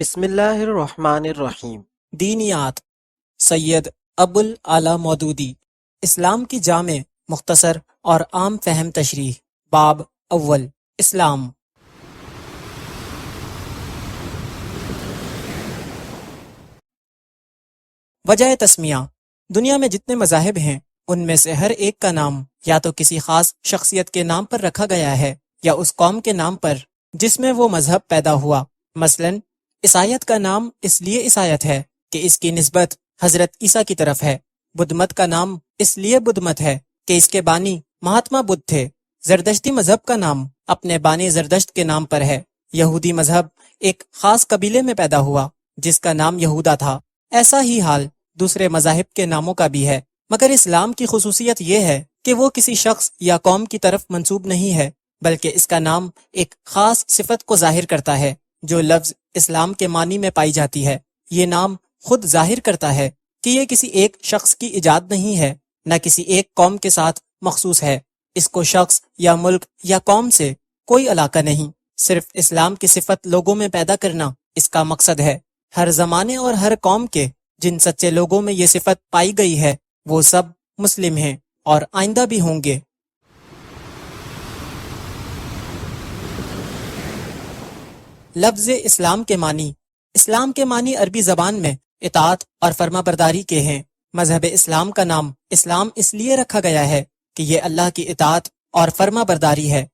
بسم اللہ الرحمن الرحیم۔ دینیات سید ابوالعلا مودودی اسلام کی جامع مختصر اور عام فہم تشریح باب اول اسلام وجہ تسمیہ دنیا میں جتنے مذاہب ہیں ان میں سے ہر ایک کا نام یا تو کسی خاص شخصیت کے نام پر رکھا گیا ہے یا اس قوم کے نام پر جس میں وہ مذہب پیدا ہوا۔ مثلاً عیسائیت کا نام اس لیے عیسائیت ہے کہ اس کی نسبت حضرت عیسیٰ کی طرف ہے۔ بدھ مت کا نام اس لیے بدھ مت ہے کہ اس کے بانی مہاتما بدھ تھے۔ زردشتی مذہب کا نام اپنے بانی زردشت کے نام پر ہے۔ یہودی مذہب ایک خاص قبیلے میں پیدا ہوا جس کا نام یہودا تھا۔ ایسا ہی حال دوسرے مذاہب کے ناموں کا بھی ہے، مگر اسلام کی خصوصیت یہ ہے کہ وہ کسی شخص یا قوم کی طرف منسوب نہیں ہے، بلکہ اس کا نام ایک خاص صفت کو ظاہر کرتا ہے جو لفظ اسلام کے معنی میں پائی جاتی ہے۔ یہ نام خود ظاہر کرتا ہے کہ یہ کسی ایک شخص کی ایجاد نہیں ہے، نہ کسی ایک قوم کے ساتھ مخصوص ہے۔ اس کو شخص یا ملک یا قوم سے کوئی علاقہ نہیں، صرف اسلام کی صفت لوگوں میں پیدا کرنا اس کا مقصد ہے۔ ہر زمانے اور ہر قوم کے جن سچے لوگوں میں یہ صفت پائی گئی ہے وہ سب مسلم ہیں اور آئندہ بھی ہوں گے۔ لفظ اسلام کے معنی۔ اسلام کے معنی عربی زبان میں اطاعت اور فرما برداری کے ہیں۔ مذہب اسلام کا نام اسلام اس لیے رکھا گیا ہے کہ یہ اللہ کی اطاعت اور فرما برداری ہے۔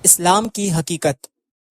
اسلام کی حقیقت۔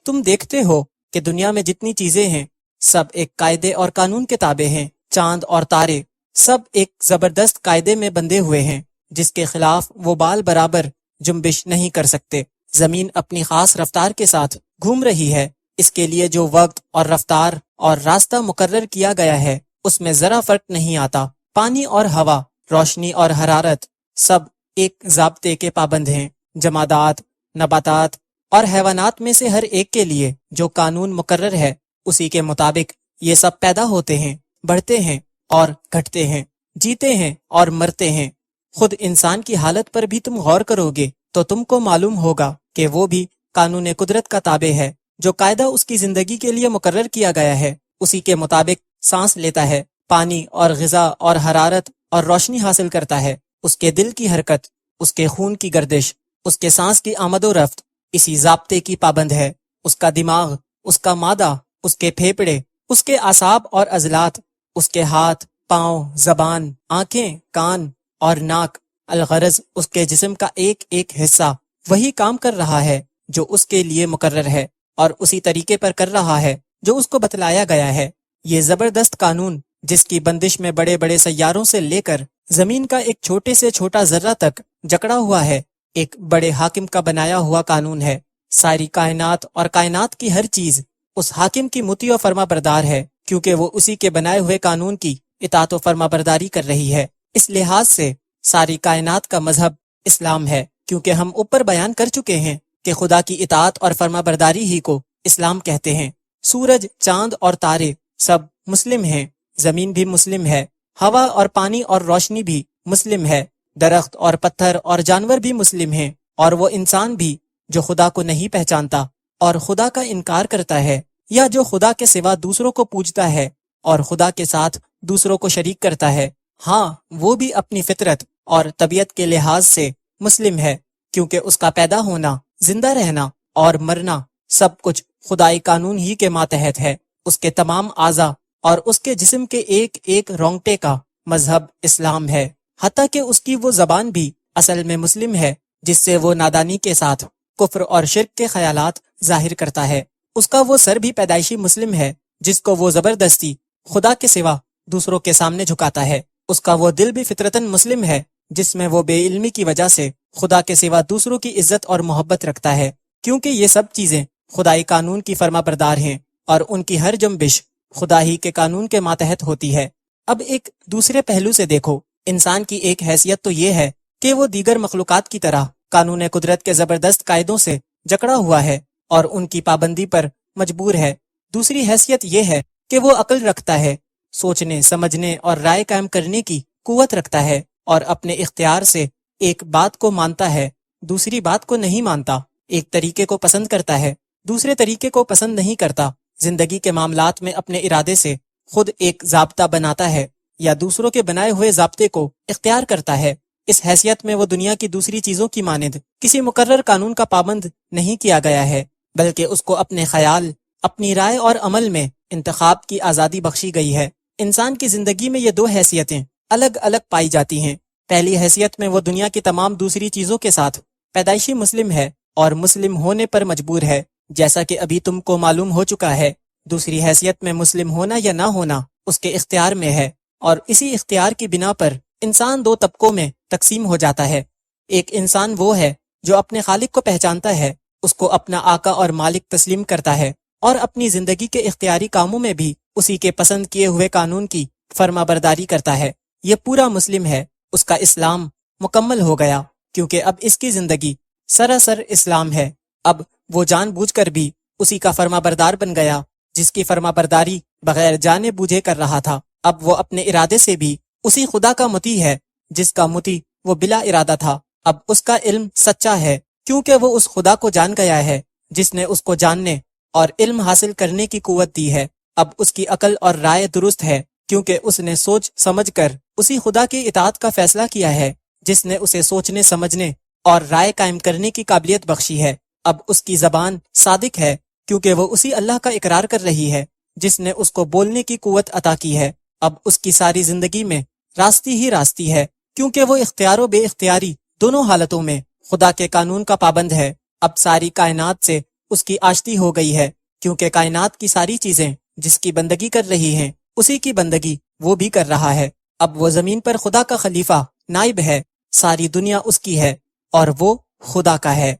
تم دیکھتے ہو کہ دنیا میں جتنی چیزیں ہیں سب ایک قاعدے اور قانون کے تابع ہیں۔ چاند اور تارے سب ایک زبردست قاعدے میں بندھے ہوئے ہیں جس کے خلاف وہ بال برابر جنبش نہیں کر سکتے۔ زمین اپنی خاص رفتار کے ساتھ گھوم رہی ہے۔ اس کے لیے جو وقت اور رفتار اور راستہ مقرر کیا گیا ہے اس میں ذرا فرق نہیں آتا۔ پانی اور ہوا، روشنی اور حرارت سب ایک ضابطے کے پابند ہیں۔ جمادات، نباتات اور حیوانات میں سے ہر ایک کے لیے جو قانون مقرر ہے اسی کے مطابق یہ سب پیدا ہوتے ہیں، بڑھتے ہیں اور گھٹتے ہیں، جیتے ہیں اور مرتے ہیں۔ خود انسان کی حالت پر بھی تم غور کرو گے تو تم کو معلوم ہوگا کہ وہ بھی قانون قدرت کا تابع ہے۔ جو قاعدہ اس کی زندگی کے لیے مقرر کیا گیا ہے اسی کے مطابق سانس لیتا ہے، پانی اور غذا اور حرارت اور روشنی حاصل کرتا ہے۔ اس کے دل کی حرکت، اس کے خون کی گردش، اس کے سانس کی آمد و رفت اسی ضابطے کی پابند ہے۔ اس کا دماغ، اس کا معدہ، اس کے پھیپھڑے، اس کے اعصاب اور عضلات، اس کے ہاتھ، پاؤں، زبان، آنکھیں، کان اور ناک، الغرض اس کے جسم کا ایک ایک حصہ وہی کام کر رہا ہے جو اس کے لیے مقرر ہے اور اسی طریقے پر کر رہا ہے جو اس کو بتلایا گیا ہے۔ یہ زبردست قانون جس کی بندش میں بڑے بڑے سیاروں سے لے کر زمین کا ایک چھوٹے سے چھوٹا ذرہ تک جکڑا ہوا ہے، ایک بڑے حاکم کا بنایا ہوا قانون ہے۔ ساری کائنات اور کائنات کی ہر چیز اس حاکم کی مطیع و فرما بردار ہے کیونکہ وہ اسی کے بنائے ہوئے قانون کی اطاعت و فرما برداری کر رہی ہے۔ اس لحاظ سے ساری کائنات کا مذہب اسلام ہے، کیونکہ ہم اوپر بیان کر چکے ہیں کہ خدا کی اطاعت اور فرما برداری ہی کو اسلام کہتے ہیں۔ سورج، چاند اور تارے سب مسلم ہیں، زمین بھی مسلم ہے، ہوا اور پانی اور روشنی بھی مسلم ہے، درخت اور پتھر اور جانور بھی مسلم ہیں، اور وہ انسان بھی جو خدا کو نہیں پہچانتا اور خدا کا انکار کرتا ہے، یا جو خدا کے سوا دوسروں کو پوجتا ہے اور خدا کے ساتھ دوسروں کو شریک کرتا ہے، ہاں وہ بھی اپنی فطرت اور طبیعت کے لحاظ سے مسلم ہے، کیونکہ اس کا پیدا ہونا، زندہ رہنا اور مرنا سب کچھ خدائی قانون ہی کے ماتحت ہے۔ اس کے تمام اعضاء اور اس کے جسم کے ایک ایک رونگٹے کا مذہب اسلام ہے، حتیٰ کہ اس کی وہ زبان بھی اصل میں مسلم ہے جس سے وہ نادانی کے ساتھ کفر اور شرک کے خیالات ظاہر کرتا ہے۔ اس کا وہ سر بھی پیدائشی مسلم ہے جس کو وہ زبردستی خدا کے سوا دوسروں کے سامنے جھکاتا ہے۔ اس کا وہ دل بھی فطرتاً مسلم ہے جس میں وہ بے علمی کی وجہ سے خدا کے سوا دوسروں کی عزت اور محبت رکھتا ہے، کیونکہ یہ سب چیزیں خدائی قانون کی فرما بردار ہیں اور ان کی ہر جنبش خدا ہی کے قانون کے ماتحت ہوتی ہے۔ اب ایک دوسرے پہلو سے دیکھو، انسان کی ایک حیثیت تو یہ ہے کہ وہ دیگر مخلوقات کی طرح قانون قدرت کے زبردست قاعدوں سے جکڑا ہوا ہے اور ان کی پابندی پر مجبور ہے۔ دوسری حیثیت یہ ہے کہ وہ عقل رکھتا ہے، سوچنے، سمجھنے اور رائے قائم کرنے کی قوت رکھتا ہے اور اپنے اختیار سے ایک بات کو مانتا ہے، دوسری بات کو نہیں مانتا۔ ایک طریقے کو پسند کرتا ہے، دوسرے طریقے کو پسند نہیں کرتا، زندگی کے معاملات میں اپنے ارادے سے خود ایک ضابطہ بناتا ہے یا دوسروں کے بنائے ہوئے ضابطے کو اختیار کرتا ہے۔ اس حیثیت میں وہ دنیا کی دوسری چیزوں کی مانند کسی مقرر قانون کا پابند نہیں کیا گیا ہے، بلکہ اس کو اپنے خیال، اپنی رائے اور عمل میں انتخاب کی آزادی بخشی گئی ہے۔ انسان کی زندگی میں یہ دو حیثیتیں الگ الگ پائی جاتی ہیں۔ پہلی حیثیت میں وہ دنیا کی تمام دوسری چیزوں کے ساتھ پیدائشی مسلم ہے اور مسلم ہونے پر مجبور ہے، جیسا کہ ابھی تم کو معلوم ہو چکا ہے۔ دوسری حیثیت میں مسلم ہونا یا نہ ہونا اس کے اختیار میں ہے، اور اسی اختیار کی بنا پر انسان دو طبقوں میں تقسیم ہو جاتا ہے۔ ایک انسان وہ ہے جو اپنے خالق کو پہچانتا ہے، اس کو اپنا آقا اور مالک تسلیم کرتا ہے، اور اپنی زندگی کے اختیاری کاموں میں بھی اسی کے پسند کیے ہوئے قانون کی فرما برداری کرتا ہے۔ یہ پورا مسلم ہے، اس کا اسلام مکمل ہو گیا، کیونکہ اب اس کی زندگی سراسر اسلام ہے۔ اب وہ جان بوجھ کر بھی اسی کا فرما بردار بن گیا جس کی فرما برداری بغیر جانے بوجھے کر رہا تھا۔ اب وہ اپنے ارادے سے بھی اسی خدا کا مطیع ہے جس کا مطیع وہ بلا ارادہ تھا۔ اب اس کا علم سچا ہے کیونکہ وہ اس خدا کو جان گیا ہے جس نے اس کو جاننے اور علم حاصل کرنے کی قوت دی ہے۔ اب اس کی عقل اور رائے درست ہے کیونکہ اس نے سوچ سمجھ کر اسی خدا کی اطاعت کا فیصلہ کیا ہے جس نے اسے سوچنے سمجھنے اور رائے قائم کرنے کی قابلیت بخشی ہے۔ اب اس کی زبان صادق ہے کیونکہ وہ اسی اللہ کا اقرار کر رہی ہے جس نے اس کو بولنے کی قوت عطا کی ہے۔ اب اس کی ساری زندگی میں راستی ہی راستی ہے کیونکہ وہ اختیار و بے اختیاری دونوں حالتوں میں خدا کے قانون کا پابند ہے۔ اب ساری کائنات سے اس کی آشتی ہو گئی ہے کیونکہ کائنات کی ساری چیزیں جس کی بندگی کر رہی ہیں اسی کی بندگی وہ بھی کر رہا ہے۔ اب وہ زمین پر خدا کا خلیفہ نائب ہے، ساری دنیا اس کی ہے اور وہ خدا کا ہے۔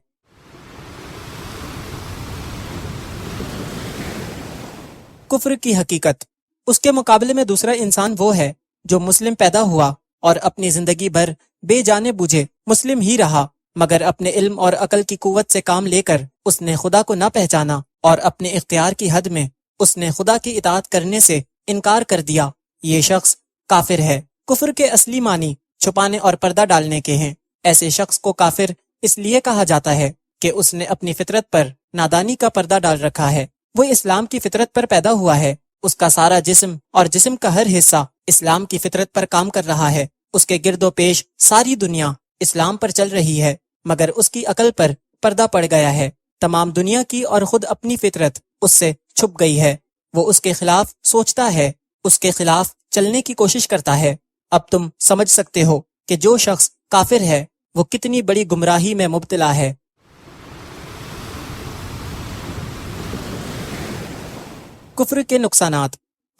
کفر کی حقیقت۔ اس کے مقابلے میں دوسرا انسان وہ ہے جو مسلم پیدا ہوا اور اپنی زندگی بھر بے جانے بوجھے مسلم ہی رہا، مگر اپنے علم اور عقل کی قوت سے کام لے کر اس نے خدا کو نہ پہچانا اور اپنے اختیار کی حد میں اس نے خدا کی اطاعت کرنے سے انکار کر دیا۔ یہ شخص کافر ہے۔ کفر کے اصلی معنی چھپانے اور پردہ ڈالنے کے ہیں۔ ایسے شخص کو کافر اس لیے کہا جاتا ہے کہ اس نے اپنی فطرت پر نادانی کا پردہ ڈال رکھا ہے۔ وہ اسلام کی فطرت پر پیدا ہوا ہے، اس کا سارا جسم اور جسم کا ہر حصہ اسلام کی فطرت پر کام کر رہا ہے، اس کے گرد و پیش ساری دنیا اسلام پر چل رہی ہے، مگر اس کی عقل پر پردہ پڑ گیا ہے۔ تمام دنیا کی اور خود اپنی فطرت اس سے چھپ گئی ہے۔ وہ اس کے خلاف سوچتا ہے، اس کے خلاف چلنے کی کوشش کرتا ہے۔ اب تم سمجھ سکتے ہو کہ جو شخص کافر ہے وہ کتنی بڑی گمراہی میں مبتلا ہے۔ کفر کے نقصانات۔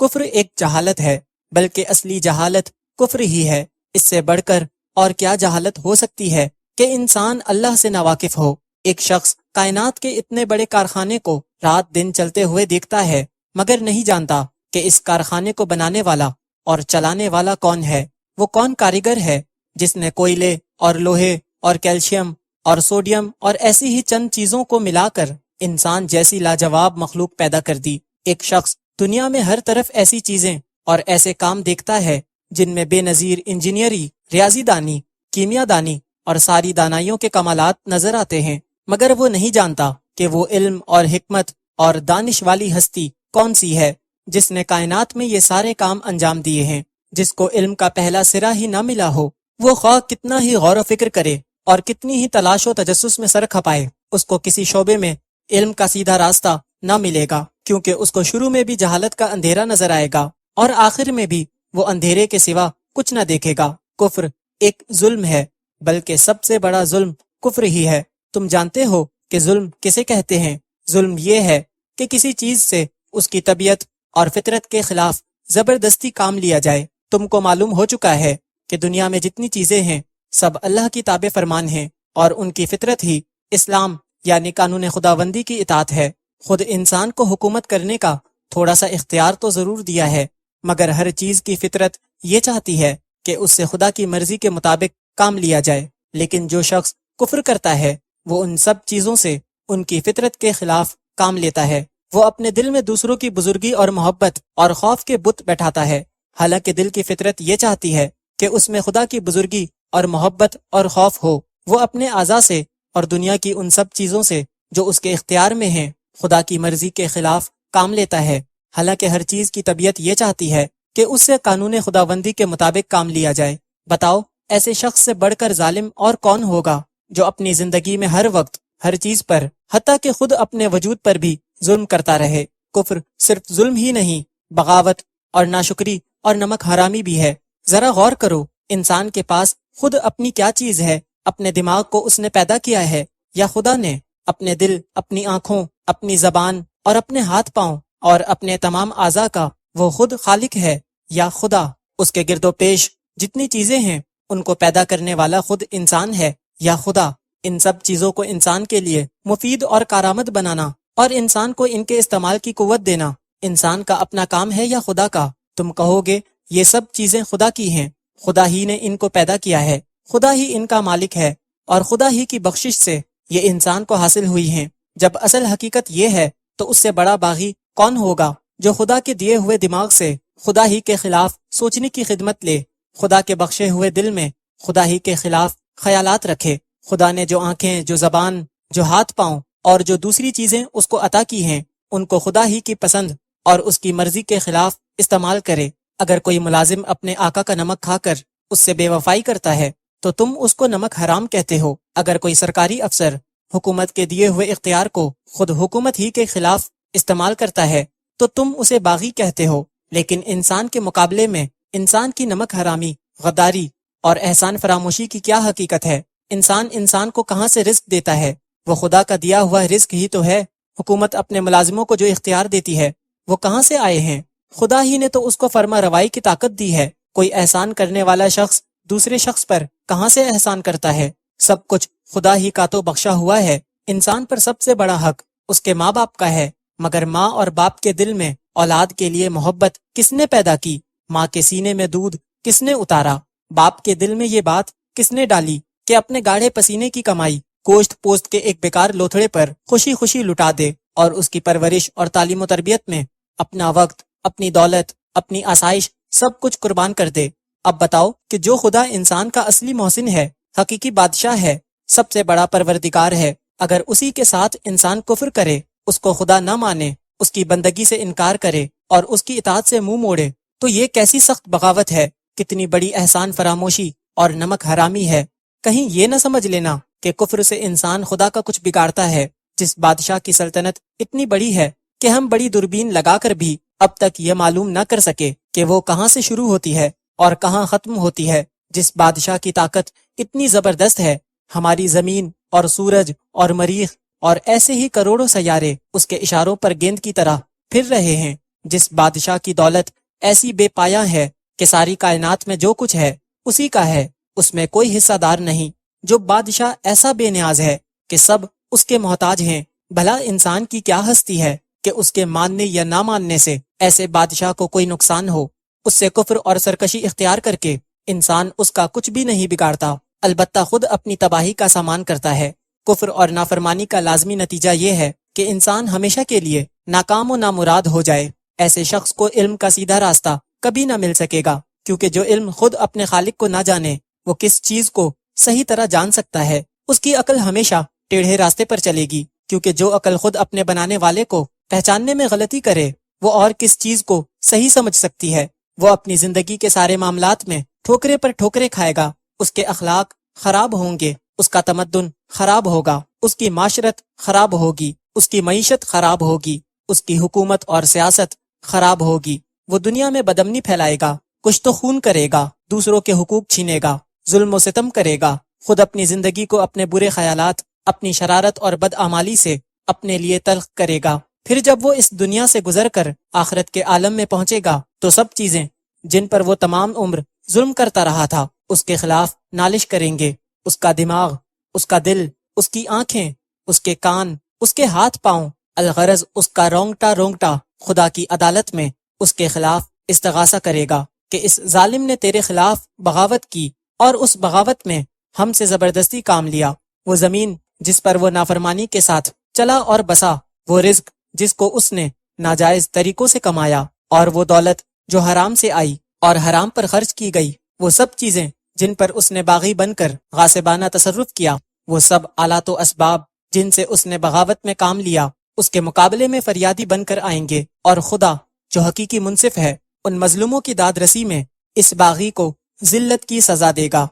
کفر ایک جہالت ہے، بلکہ اصلی جہالت کفر ہی ہے۔ اس سے بڑھ کر اور کیا جہالت ہو سکتی ہے کہ انسان اللہ سے ناواقف ہو۔ ایک شخص کائنات کے اتنے بڑے کارخانے کو رات دن چلتے ہوئے دیکھتا ہے، مگر نہیں جانتا کہ اس کارخانے کو بنانے والا اور چلانے والا کون ہے۔ وہ کون کاریگر ہے جس نے کوئلے اور لوہے اور کیلشیم اور سوڈیم اور ایسی ہی چند چیزوں کو ملا کر انسان جیسی لاجواب مخلوق پیدا کر دی۔ ایک شخص دنیا میں ہر طرف ایسی چیزیں اور ایسے کام دیکھتا ہے جن میں بے نظیر انجینئری، ریاضی دانی، کیمیا دانی اور ساری دانائیوں کے کمالات نظر آتے ہیں، مگر وہ نہیں جانتا کہ وہ علم اور حکمت اور دانش والی ہستی کون سی ہے جس نے کائنات میں یہ سارے کام انجام دیے ہیں۔ جس کو علم کا پہلا سرا ہی نہ ملا ہو، وہ خواہ کتنا ہی غور و فکر کرے اور کتنی ہی تلاش و تجسس میں سر کھپائے، اس کو کسی شعبے میں علم کا سیدھا راستہ نہ ملے گا، کیونکہ اس کو شروع میں بھی جہالت کا اندھیرا نظر آئے گا اور آخر میں بھی وہ اندھیرے کے سوا کچھ نہ دیکھے گا۔ کفر ایک ظلم ہے، بلکہ سب سے بڑا ظلم کفر ہی ہے۔ تم جانتے ہو کہ ظلم کسے کہتے ہیں؟ ظلم یہ ہے کہ کسی چیز سے اس کی طبیعت اور فطرت کے خلاف زبردستی کام لیا جائے۔ تم کو معلوم ہو چکا ہے کہ دنیا میں جتنی چیزیں ہیں سب اللہ کی تابع فرمان ہیں، اور ان کی فطرت ہی اسلام یعنی قانون خداوندی کی اطاعت ہے۔ خود انسان کو حکومت کرنے کا تھوڑا سا اختیار تو ضرور دیا ہے، مگر ہر چیز کی فطرت یہ چاہتی ہے کہ اس سے خدا کی مرضی کے مطابق کام لیا جائے۔ لیکن جو شخص کفر کرتا ہے وہ ان سب چیزوں سے ان کی فطرت کے خلاف کام لیتا ہے۔ وہ اپنے دل میں دوسروں کی بزرگی اور محبت اور خوف کے بت بیٹھاتا ہے، حالانکہ دل کی فطرت یہ چاہتی ہے کہ اس میں خدا کی بزرگی اور محبت اور خوف ہو۔ وہ اپنے اعضاء سے اور دنیا کی ان سب چیزوں سے جو اس کے اختیار میں ہیں خدا کی مرضی کے خلاف کام لیتا ہے، حالانکہ ہر چیز کی طبیعت یہ چاہتی ہے کہ اس سے قانون خداوندی کے مطابق کام لیا جائے۔ بتاؤ ایسے شخص سے بڑھ کر ظالم اور کون ہوگا جو اپنی زندگی میں ہر وقت ہر چیز پر حتیٰ کہ خود اپنے وجود پر بھی ظلم کرتا رہے۔ کفر صرف ظلم ہی نہیں، بغاوت اور ناشکری اور نمک حرامی بھی ہے۔ ذرا غور کرو، انسان کے پاس خود اپنی کیا چیز ہے؟ اپنے دماغ کو اس نے پیدا کیا ہے یا خدا نے؟ اپنے دل، اپنی آنکھوں، اپنی زبان اور اپنے ہاتھ پاؤں اور اپنے تمام اعضاء کا وہ خود خالق ہے یا خدا؟ اس کے گرد و پیش جتنی چیزیں ہیں ان کو پیدا کرنے والا خود انسان ہے یا خدا؟ ان سب چیزوں کو انسان کے لیے مفید اور کارآمد بنانا اور انسان کو ان کے استعمال کی قوت دینا انسان کا اپنا کام ہے یا خدا کا؟ تم کہو گے یہ سب چیزیں خدا کی ہیں، خدا ہی نے ان کو پیدا کیا ہے، خدا ہی ان کا مالک ہے اور خدا ہی کی بخشش سے یہ انسان کو حاصل ہوئی ہیں۔ جب اصل حقیقت یہ ہے تو اس سے بڑا باغی کون ہوگا جو خدا کے دیے ہوئے دماغ سے خدا ہی کے خلاف سوچنے کی خدمت لے، خدا کے بخشے ہوئے دل میں خدا ہی کے خلاف خیالات رکھے؟ خدا نے جو آنکھیں، جو زبان، جو ہاتھ پاؤں اور جو دوسری چیزیں اس کو عطا کی ہیں ان کو خدا ہی کی پسند اور اس کی مرضی کے خلاف استعمال کرے۔ اگر کوئی ملازم اپنے آقا کا نمک کھا کر اس سے بے وفائی کرتا ہے تو تم اس کو نمک حرام کہتے ہو۔ اگر کوئی سرکاری افسر حکومت کے دیے ہوئے اختیار کو خود حکومت ہی کے خلاف استعمال کرتا ہے تو تم اسے باغی کہتے ہو۔ لیکن انسان کے مقابلے میں انسان کی نمک حرامی، غداری اور احسان فراموشی کی کیا حقیقت ہے؟ انسان کو کہاں سے رزق دیتا ہے؟ وہ خدا کا دیا ہوا رزق ہی تو ہے۔ حکومت اپنے ملازموں کو جو اختیار دیتی ہے وہ کہاں سے آئے ہیں؟ خدا ہی نے تو اس کو فرما روائی کی طاقت دی ہے۔ کوئی احسان کرنے والا شخص دوسرے شخص پر کہاں سے احسان کرتا ہے؟ سب کچھ خدا ہی کا تو بخشا ہوا ہے۔ انسان پر سب سے بڑا حق اس کے ماں باپ کا ہے، مگر ماں اور باپ کے دل میں اولاد کے لیے محبت کس نے پیدا کی؟ ماں کے سینے میں دودھ کس نے اتارا؟ باپ کے دل میں یہ بات کس نے ڈالی کہ اپنے گاڑھے پسینے کی کمائی گوشت پوست کے ایک بیکار لوتھڑے پر خوشی خوشی لٹا دے اور اس کی پرورش اور تعلیم و تربیت میں اپنا وقت، اپنی دولت، اپنی آسائش سب کچھ قربان کر دے؟ اب بتاؤ کہ جو خدا انسان کا اصلی محسن ہے، حقیقی بادشاہ ہے، سب سے بڑا پروردگار ہے، اگر اسی کے ساتھ انسان کفر کرے، اس کو خدا نہ مانے، اس کی بندگی سے انکار کرے اور اس کی اطاعت سے منہ موڑے، تو یہ کیسی سخت بغاوت ہے، کتنی بڑی احسان فراموشی اور نمک حرامی ہے۔ کہیں یہ نہ سمجھ لینا کہ کفر سے انسان خدا کا کچھ بگاڑتا ہے۔ جس بادشاہ کی سلطنت اتنی بڑی ہے کہ ہم بڑی دوربین لگا کر بھی اب تک یہ معلوم نہ کر سکے کہ وہ کہاں سے شروع ہوتی ہے اور کہاں ختم ہوتی ہے، جس بادشاہ کی طاقت اتنی زبردست ہے، ہماری زمین اور سورج اور مریخ اور ایسے ہی کروڑوں سیارے اس کے اشاروں پر گیند کی طرح پھر رہے ہیں، جس بادشاہ کی دولت ایسی بے پایہ ہے کہ ساری کائنات میں جو کچھ ہے اسی کا ہے، اس میں کوئی حصہ دار نہیں، جو بادشاہ ایسا بے نیاز ہے کہ سب اس کے محتاج ہیں۔ بھلا انسان کی کیا ہستی ہے کہ اس کے ماننے یا نہ ماننے سے ایسے بادشاہ کو کوئی نقصان ہو؟ اس سے کفر اور سرکشی اختیار کر کے انسان اس کا کچھ بھی نہیں بگاڑتا، البتہ خود اپنی تباہی کا سامان کرتا ہے۔ کفر اور نافرمانی کا لازمی نتیجہ یہ ہے کہ انسان ہمیشہ کے لیے ناکام و نامراد ہو جائے۔ ایسے شخص کو علم کا سیدھا راستہ کبھی نہ مل سکے گا، کیونکہ جو علم خود اپنے خالق کو نہ جانے وہ کس چیز کو صحیح طرح جان سکتا ہے؟ اس کی عقل ہمیشہ ٹیڑھے راستے پر چلے گی، کیونکہ جو عقل خود اپنے بنانے والے کو پہچاننے میں غلطی کرے وہ اور کس چیز کو صحیح سمجھ سکتی ہے؟ وہ اپنی زندگی کے سارے معاملات میں ٹھوکرے پر ٹھوکرے کھائے گا، اس کے اخلاق خراب ہوں گے، اس کا تمدن خراب ہوگا، اس کی معاشرت خراب ہوگی، اس کی معیشت خراب ہوگی، اس کی حکومت اور سیاست خراب ہوگی۔ وہ دنیا میں بدامنی پھیلائے گا، کچھ تو خون کرے گا، دوسروں کے حقوق چھینے گا، ظلم و ستم کرے گا، خود اپنی زندگی کو اپنے برے خیالات، اپنی شرارت اور بدعمالی سے اپنے لیے تلخ کرے گا۔ پھر جب وہ اس دنیا سے گزر کر آخرت کے عالم میں پہنچے گا تو سب چیزیں جن پر وہ تمام عمر ظلم کرتا رہا تھا اس کے خلاف نالش کریں گے۔ اس کا دماغ، اس کا دل، اس کی آنکھیں، اس کے کان، اس کے ہاتھ پاؤں، الغرض اس کا رونگٹا رونگٹا خدا کی عدالت میں اس کے خلاف استغاثہ کرے گا کہ اس ظالم نے تیرے خلاف بغاوت کی اور اس بغاوت میں ہم سے زبردستی کام لیا۔ وہ زمین جس پر وہ نافرمانی کے ساتھ چلا اور بسا، وہ رزق جس کو اس نے ناجائز طریقوں سے کمایا، اور وہ دولت جو حرام سے آئی اور حرام پر خرچ کی گئی، وہ سب چیزیں جن پر اس نے باغی بن کر غاصبانہ تصرف کیا، وہ سب آلات و اسباب جن سے اس نے بغاوت میں کام لیا اس کے مقابلے میں فریادی بن کر آئیں گے، اور خدا جو حقیقی منصف ہے ان مظلوموں کی داد رسی میں اس باغی کو ذلت کی سزا دے گا۔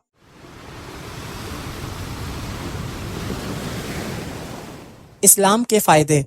اسلام کے فائدے،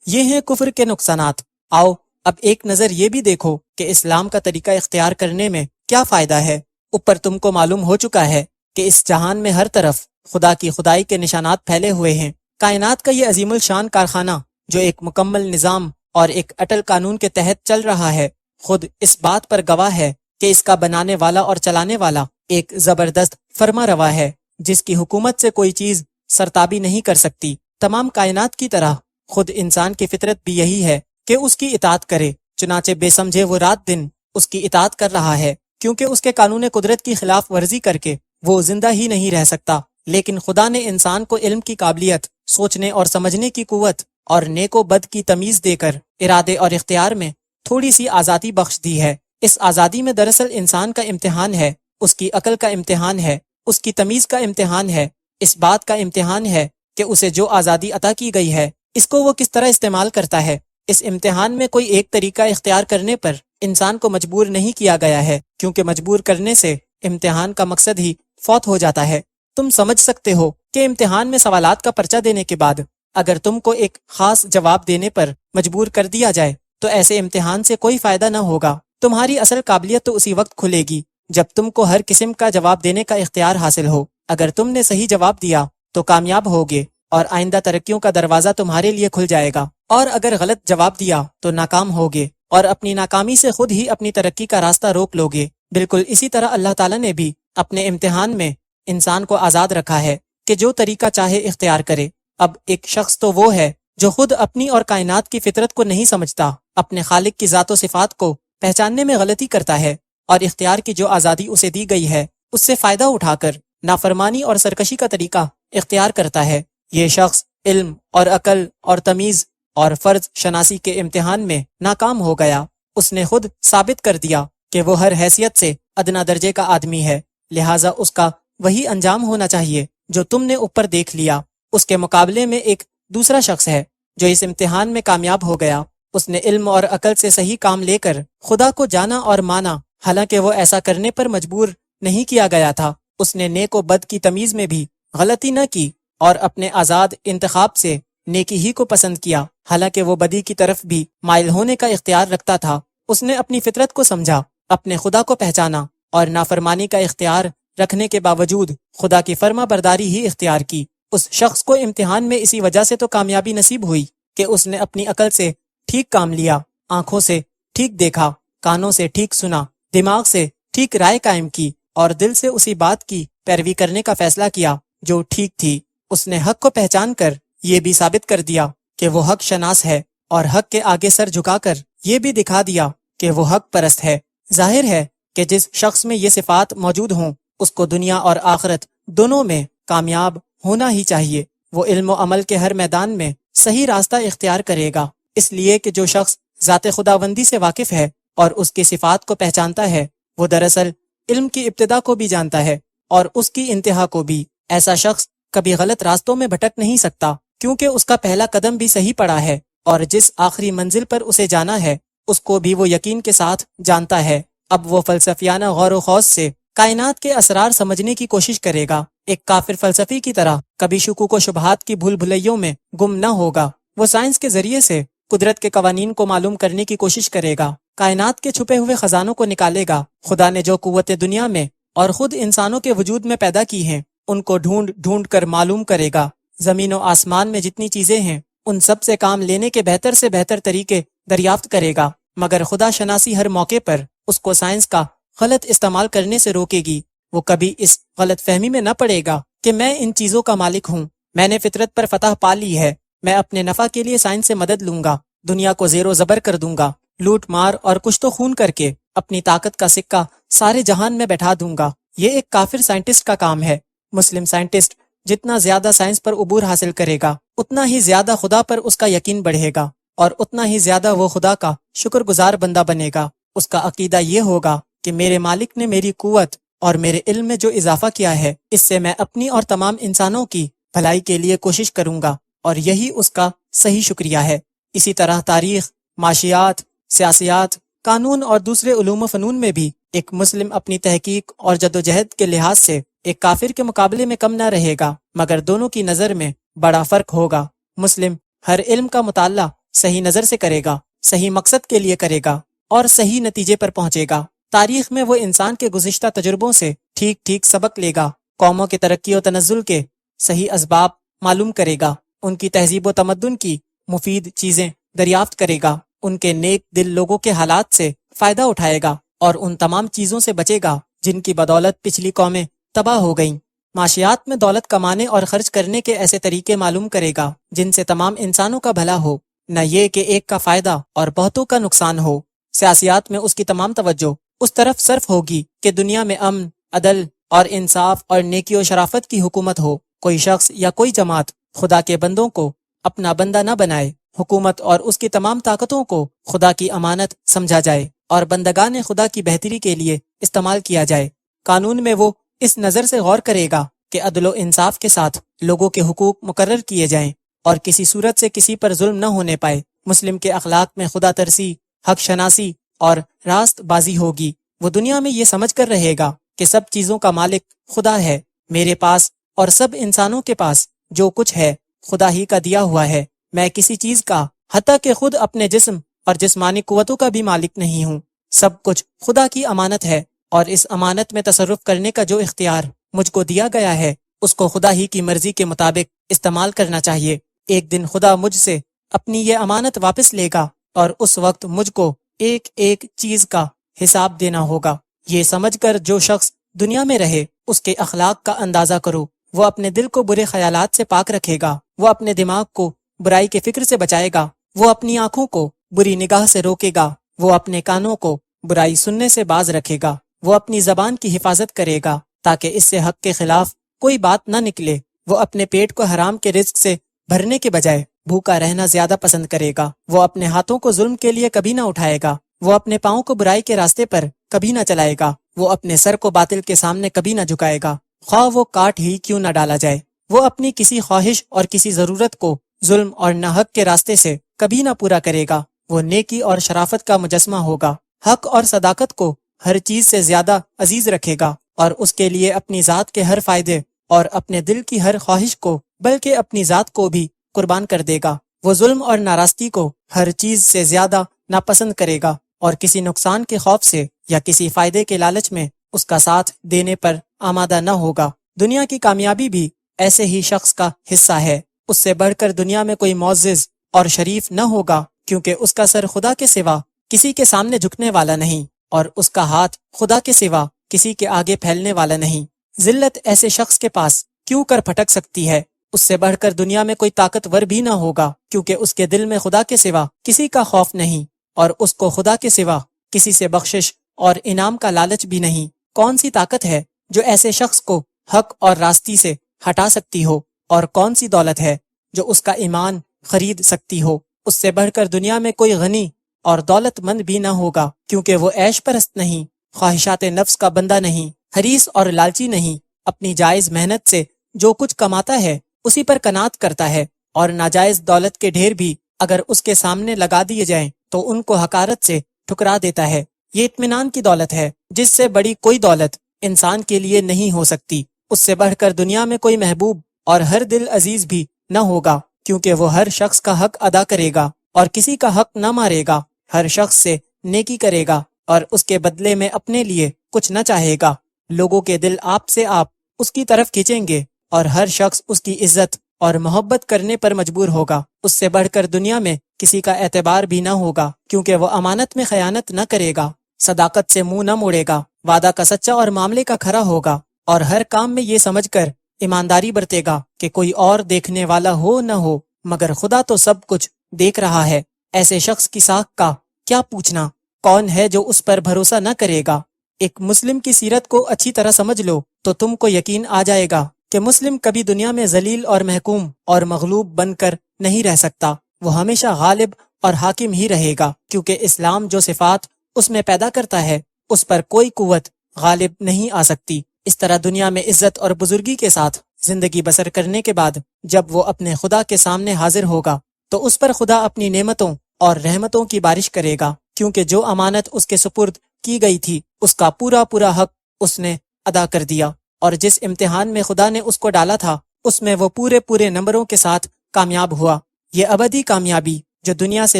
یہ ہیں کفر کے نقصانات۔ آؤ اب ایک نظر یہ بھی دیکھو کہ اسلام کا طریقہ اختیار کرنے میں کیا فائدہ ہے۔ اوپر تم کو معلوم ہو چکا ہے کہ اس جہان میں ہر طرف خدا کی خدائی کے نشانات پھیلے ہوئے ہیں۔ کائنات کا یہ عظیم الشان کارخانہ جو ایک مکمل نظام اور ایک اٹل قانون کے تحت چل رہا ہے، خود اس بات پر گواہ ہے کہ اس کا بنانے والا اور چلانے والا ایک زبردست فرما روا ہے جس کی حکومت سے کوئی چیز سرتابی نہیں کر سکتی۔ تمام کائنات کی طرح خود انسان کی فطرت بھی یہی ہے کہ اس کی اطاعت کرے، چنانچہ بے سمجھے وہ رات دن اس کی اطاعت کر رہا ہے، کیونکہ اس کے قانون قدرت کی خلاف ورزی کر کے وہ زندہ ہی نہیں رہ سکتا۔ لیکن خدا نے انسان کو علم کی قابلیت، سوچنے اور سمجھنے کی قوت اور نیک و بد کی تمیز دے کر ارادے اور اختیار میں تھوڑی سی آزادی بخش دی ہے۔ اس آزادی میں دراصل انسان کا امتحان ہے، اس کی عقل کا امتحان ہے، اس کی تمیز کا امتحان ہے، اس بات کا امتحان ہے کہ اسے جو آزادی عطا کی گئی ہے اس کو وہ کس طرح استعمال کرتا ہے۔ اس امتحان میں کوئی ایک طریقہ اختیار کرنے پر انسان کو مجبور نہیں کیا گیا ہے، کیونکہ مجبور کرنے سے امتحان کا مقصد ہی فوت ہو جاتا ہے۔ تم سمجھ سکتے ہو کہ امتحان میں سوالات کا پرچہ دینے کے بعد اگر تم کو ایک خاص جواب دینے پر مجبور کر دیا جائے تو ایسے امتحان سے کوئی فائدہ نہ ہوگا۔ تمہاری اصل قابلیت تو اسی وقت کھلے گی جب تم کو ہر قسم کا جواب دینے کا اختیار حاصل ہو۔ اگر تم نے صحیح جواب دیا تو کامیاب ہوگے اور آئندہ ترقیوں کا دروازہ تمہارے لیے کھل جائے گا، اور اگر غلط جواب دیا تو ناکام ہوگے اور اپنی ناکامی سے خود ہی اپنی ترقی کا راستہ روک لوگے۔ بالکل اسی طرح اللہ تعالیٰ نے بھی اپنے امتحان میں انسان کو آزاد رکھا ہے کہ جو طریقہ چاہے اختیار کرے۔ اب ایک شخص تو وہ ہے جو خود اپنی اور کائنات کی فطرت کو نہیں سمجھتا، اپنے خالق کی ذات و صفات کو پہچاننے میں غلطی کرتا ہے، اور اختیار کی جو آزادی اسے دی گئی ہے اس سے فائدہ اٹھا کر نافرمانی اور سرکشی کا طریقہ اختیار کرتا ہے۔ یہ شخص علم اور عقل اور تمیز اور فرض شناسی کے امتحان میں ناکام ہو گیا۔ اس نے خود ثابت کر دیا کہ وہ ہر حیثیت سے ادنا درجے کا آدمی ہے، لہٰذا اس کا وہی انجام ہونا چاہیے جو تم نے اوپر دیکھ لیا۔ اس کے مقابلے میں ایک دوسرا شخص ہے جو اس امتحان میں کامیاب ہو گیا۔ اس نے علم اور عقل سے صحیح کام لے کر خدا کو جانا اور مانا، حالانکہ وہ ایسا کرنے پر مجبور نہیں کیا گیا تھا۔ اس نے نیک و بد کی تمیز میں بھی غلطی نہ کی اور اپنے آزاد انتخاب سے نیکی ہی کو پسند کیا، حالانکہ وہ بدی کی طرف بھی مائل ہونے کا اختیار رکھتا تھا۔ اس نے اپنی فطرت کو سمجھا، اپنے خدا کو پہچانا اور نافرمانی کا اختیار رکھنے کے باوجود خدا کی فرما برداری ہی اختیار کی۔ اس شخص کو امتحان میں اسی وجہ سے تو کامیابی نصیب ہوئی کہ اس نے اپنی عقل سے ٹھیک کام لیا، آنکھوں سے ٹھیک دیکھا، کانوں سے ٹھیک سنا، دماغ سے ٹھیک رائے قائم کی اور دل سے اسی بات کی پیروی کرنے کا فیصلہ کیا جو ٹھیک تھی۔ اس نے حق کو پہچان کر یہ بھی ثابت کر دیا کہ وہ حق شناس ہے، اور حق کے آگے سر جھکا کر یہ بھی دکھا دیا کہ وہ حق پرست ہے۔ ظاہر ہے کہ جس شخص میں یہ صفات موجود ہوں اس کو دنیا اور آخرت دونوں میں کامیاب ہونا ہی چاہیے۔ وہ علم و عمل کے ہر میدان میں صحیح راستہ اختیار کرے گا، اس لیے کہ جو شخص ذات خداوندی سے واقف ہے اور اس کی صفات کو پہچانتا ہے وہ دراصل علم کی ابتدا کو بھی جانتا ہے اور اس کی انتہا کو بھی۔ ایسا شخص کبھی غلط راستوں میں بھٹک نہیں سکتا، کیونکہ اس کا پہلا قدم بھی صحیح پڑا ہے، اور جس آخری منزل پر اسے جانا ہے اس کو بھی وہ یقین کے ساتھ جانتا ہے۔ اب وہ فلسفیانہ غور و خوض سے کائنات کے اسرار سمجھنے کی کوشش کرے گا۔ ایک کافر فلسفی کی طرح کبھی شکوک و شبہات کی بھول بھلیوں میں گم نہ ہوگا۔ وہ سائنس کے ذریعے سے قدرت کے قوانین کو معلوم کرنے کی کوشش کرے گا، کائنات کے چھپے ہوئے خزانوں کو نکالے گا۔ خدا نے جو قوتیں دنیا میں اور خود انسانوں کے وجود میں پیدا کی ہیں ان کو ڈھونڈ ڈھونڈ کر معلوم کرے گا۔ زمین و آسمان میں جتنی چیزیں ہیں ان سب سے کام لینے کے بہتر سے بہتر طریقے دریافت کرے گا، مگر خدا شناسی ہر موقع پر اس کو سائنس کا غلط استعمال کرنے سے روکے گی۔ وہ کبھی اس غلط فہمی میں نہ پڑے گا کہ میں ان چیزوں کا مالک ہوں، میں نے فطرت پر فتح پا لی ہے، میں اپنے نفع کے لیے سائنس سے مدد لوں گا، دنیا کو زیر و زبر کر دوں گا، لوٹ مار اور کچھ تو خون کر کے اپنی طاقت کا سکہ سارے جہان میں بیٹھا دوں گا۔ یہ ایک کافر سائنٹسٹ کا کام ہے۔ مسلم سائنٹسٹ جتنا زیادہ سائنس پر عبور حاصل کرے گا اتنا ہی زیادہ خدا پر اس کا یقین بڑھے گا، اور اتنا ہی زیادہ وہ خدا کا شکر گزار بندہ بنے گا۔ اس کا عقیدہ یہ ہوگا کہ میرے مالک نے میری قوت اور میرے علم میں جو اضافہ کیا ہے اس سے میں اپنی اور تمام انسانوں کی بھلائی کے لیے کوشش کروں گا، اور یہی اس کا صحیح شکریہ ہے۔ اسی طرح تاریخ، معاشیات، سیاسیات، قانون اور دوسرے علوم و فنون میں بھی ایک مسلم اپنی تحقیق اور جدوجہد کے لحاظ سے ایک کافر کے مقابلے میں کم نہ رہے گا، مگر دونوں کی نظر میں بڑا فرق ہوگا۔ مسلم ہر علم کا مطالعہ صحیح نظر سے کرے گا، صحیح مقصد کے لیے کرے گا اور صحیح نتیجے پر پہنچے گا۔ تاریخ میں وہ انسان کے گزشتہ تجربوں سے ٹھیک ٹھیک سبق لے گا، قوموں کے ترقی و تنزل کے صحیح اسباب معلوم کرے گا، ان کی تہذیب و تمدن کی مفید چیزیں دریافت کرے گا، ان کے نیک دل لوگوں کے حالات سے فائدہ اٹھائے گا اور ان تمام چیزوں سے بچے گا جن کی بدولت پچھلی قومیں تباہ ہو گئیں۔ معاشیات میں دولت کمانے اور خرچ کرنے کے ایسے طریقے معلوم کرے گا جن سے تمام انسانوں کا بھلا ہو، نہ یہ کہ ایک کا فائدہ اور بہتوں کا نقصان ہو۔ سیاسیات میں اس کی تمام توجہ اس طرف صرف ہوگی کہ دنیا میں امن، عدل اور انصاف اور نیکی و شرافت کی حکومت ہو۔ کوئی شخص یا کوئی جماعت خدا کے بندوں کو اپنا بندہ نہ بنائے۔ حکومت اور اس کی تمام طاقتوں کو خدا کی امانت سمجھا جائے اور بندگان خدا کی بہتری کے لیے استعمال کیا جائے۔ قانون میں وہ اس نظر سے غور کرے گا کہ عدل و انصاف کے ساتھ لوگوں کے حقوق مقرر کیے جائیں اور کسی صورت سے کسی پر ظلم نہ ہونے پائے۔ مسلم کے اخلاق میں خدا ترسی، حق شناسی اور راست بازی ہوگی۔ وہ دنیا میں یہ سمجھ کر رہے گا کہ سب چیزوں کا مالک خدا ہے۔ میرے پاس اور سب انسانوں کے پاس جو کچھ ہے خدا ہی کا دیا ہوا ہے۔ میں کسی چیز کا، حتیٰ کہ خود اپنے جسم اور جسمانی قوتوں کا بھی مالک نہیں ہوں۔ سب کچھ خدا کی امانت ہے، اور اس امانت میں تصرف کرنے کا جو اختیار مجھ کو دیا گیا ہے اس کو خدا ہی کی مرضی کے مطابق استعمال کرنا چاہیے۔ ایک دن خدا مجھ سے اپنی یہ امانت واپس لے گا اور اس وقت مجھ کو ایک ایک چیز کا حساب دینا ہوگا۔ یہ سمجھ کر جو شخص دنیا میں رہے اس کے اخلاق کا اندازہ کرو۔ وہ اپنے دل کو برے خیالات سے پاک رکھے گا، وہ اپنے دماغ کو برائی کے فکر سے بچائے گا، وہ اپنی آنکھوں کو بری نگاہ سے روکے گا، وہ اپنے کانوں کو برائی سننے سے باز رکھے گا، وہ اپنی زبان کی حفاظت کرے گا تاکہ اس سے حق کے خلاف کوئی بات نہ نکلے۔ وہ اپنے پیٹ کو حرام کے رزق سے بھرنے کے بجائے بھوکا رہنا زیادہ پسند کرے گا۔ وہ اپنے ہاتھوں کو ظلم کے لیے کبھی نہ اٹھائے گا، وہ اپنے پاؤں کو برائی کے راستے پر کبھی نہ چلائے گا، وہ اپنے سر کو باطل کے سامنے کبھی نہ جھکائے گا، خواہ وہ کاٹ ہی کیوں نہ ڈالا جائے۔ وہ اپنی کسی خواہش اور کسی ضرورت کو ظلم اور ناحق کے راستے سے کبھی نہ پورا کرے گا۔ وہ نیکی اور شرافت کا مجسمہ ہوگا، حق اور صداقت کو ہر چیز سے زیادہ عزیز رکھے گا، اور اس کے لیے اپنی ذات کے ہر فائدے اور اپنے دل کی ہر خواہش کو بلکہ اپنی ذات کو بھی قربان کر دے گا۔ وہ ظلم اور ناراستی کو ہر چیز سے زیادہ ناپسند کرے گا، اور کسی نقصان کے خوف سے یا کسی فائدے کے لالچ میں اس کا ساتھ دینے پر آمادہ نہ ہوگا۔ دنیا کی کامیابی بھی ایسے ہی شخص کا حصہ ہے۔ اس سے بڑھ کر دنیا میں کوئی معزز اور شریف نہ ہوگا، کیونکہ اس کا سر خدا کے سوا کسی کے سامنے جھکنے والا نہیں، اور اس کا ہاتھ خدا کے سوا کسی کے آگے پھیلنے والا نہیں۔ ذلت ایسے شخص کے پاس کیوں کر پھٹک سکتی ہے؟ اس سے بڑھ کر دنیا میں کوئی طاقتور بھی نہ ہوگا، کیونکہ اس کے دل میں خدا کے سوا کسی کا خوف نہیں، اور اس کو خدا کے سوا کسی سے بخشش اور انعام کا لالچ بھی نہیں۔ کون سی طاقت ہے جو ایسے شخص کو حق اور راستی سے ہٹا سکتی ہو؟ اور کون سی دولت ہے جو اس کا ایمان خرید سکتی ہو؟ اس سے بڑھ کر دنیا میں کوئی غنی اور دولت مند بھی نہ ہوگا، کیونکہ وہ عیش پرست نہیں، خواہشات نفس کا بندہ نہیں، حریص اور لالچی نہیں، اپنی جائز محنت سے جو کچھ کماتا ہے اسی پر قناعت کرتا ہے، اور ناجائز دولت کے ڈھیر بھی اگر اس کے سامنے لگا دیے جائیں تو ان کو حقارت سے ٹھکرا دیتا ہے۔ یہ اطمینان کی دولت ہے جس سے بڑی کوئی دولت انسان کے لیے نہیں ہو سکتی۔ اس سے بڑھ کر دنیا میں کوئی محبوب اور ہر دل عزیز بھی نہ ہوگا، کیونکہ وہ ہر شخص کا حق ادا کرے گا اور کسی کا حق نہ مارے گا، ہر شخص سے نیکی کرے گا اور اس کے بدلے میں اپنے لیے کچھ نہ چاہے گا۔ لوگوں کے دل آپ سے آپ اس کی طرف کھینچیں گے، اور ہر شخص اس کی عزت اور محبت کرنے پر مجبور ہوگا۔ اس سے بڑھ کر دنیا میں کسی کا اعتبار بھی نہ ہوگا، کیونکہ وہ امانت میں خیانت نہ کرے گا، صداقت سے منہ نہ موڑے گا، وعدہ کا سچا اور معاملے کا کھرا ہوگا، اور ہر کام میں یہ سمجھ کر ایمانداری برتے گا کہ کوئی اور دیکھنے والا ہو نہ ہو، مگر خدا تو سب کچھ دیکھ رہا ہے۔ ایسے شخص کی ساکھ کا کیا پوچھنا؟ کون ہے جو اس پر بھروسہ نہ کرے گا؟ ایک مسلم کی سیرت کو اچھی طرح سمجھ لو تو تم کو یقین آ جائے گا کہ مسلم کبھی دنیا میں ذلیل اور محکوم اور مغلوب بن کر نہیں رہ سکتا۔ وہ ہمیشہ غالب اور حاکم ہی رہے گا، کیونکہ اسلام جو صفات اس میں پیدا کرتا ہے اس پر کوئی قوت غالب نہیں آ سکتی۔ اس طرح دنیا میں عزت اور بزرگی کے ساتھ زندگی بسر کرنے کے بعد جب وہ اپنے خدا کے سامنے حاضر ہوگا تو اس پر خدا اپنی نعمتوں اور رحمتوں کی بارش کرے گا، کیونکہ جو امانت اس کے سپرد کی گئی تھی اس کا پورا پورا حق اس نے ادا کر دیا، اور جس امتحان میں خدا نے اس کو ڈالا تھا اس میں وہ پورے پورے نمبروں کے ساتھ کامیاب ہوا۔ یہ ابدی کامیابی جو دنیا سے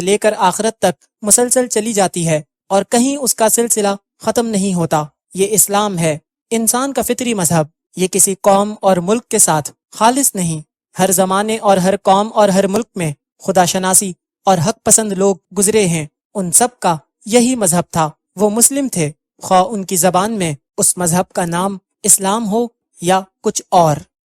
لے کر آخرت تک مسلسل چلی جاتی ہے اور کہیں اس کا سلسلہ ختم نہیں ہوتا، یہ اسلام ہے، انسان کا فطری مذہب۔ یہ کسی قوم اور ملک کے ساتھ خالص نہیں، ہر زمانے اور ہر قوم اور ہر ملک میں خدا شناسی اور حق پسند لوگ گزرے ہیں، ان سب کا یہی مذہب تھا۔ وہ مسلم تھے، خواہ ان کی زبان میں اس مذہب کا نام اسلام ہو یا کچھ اور۔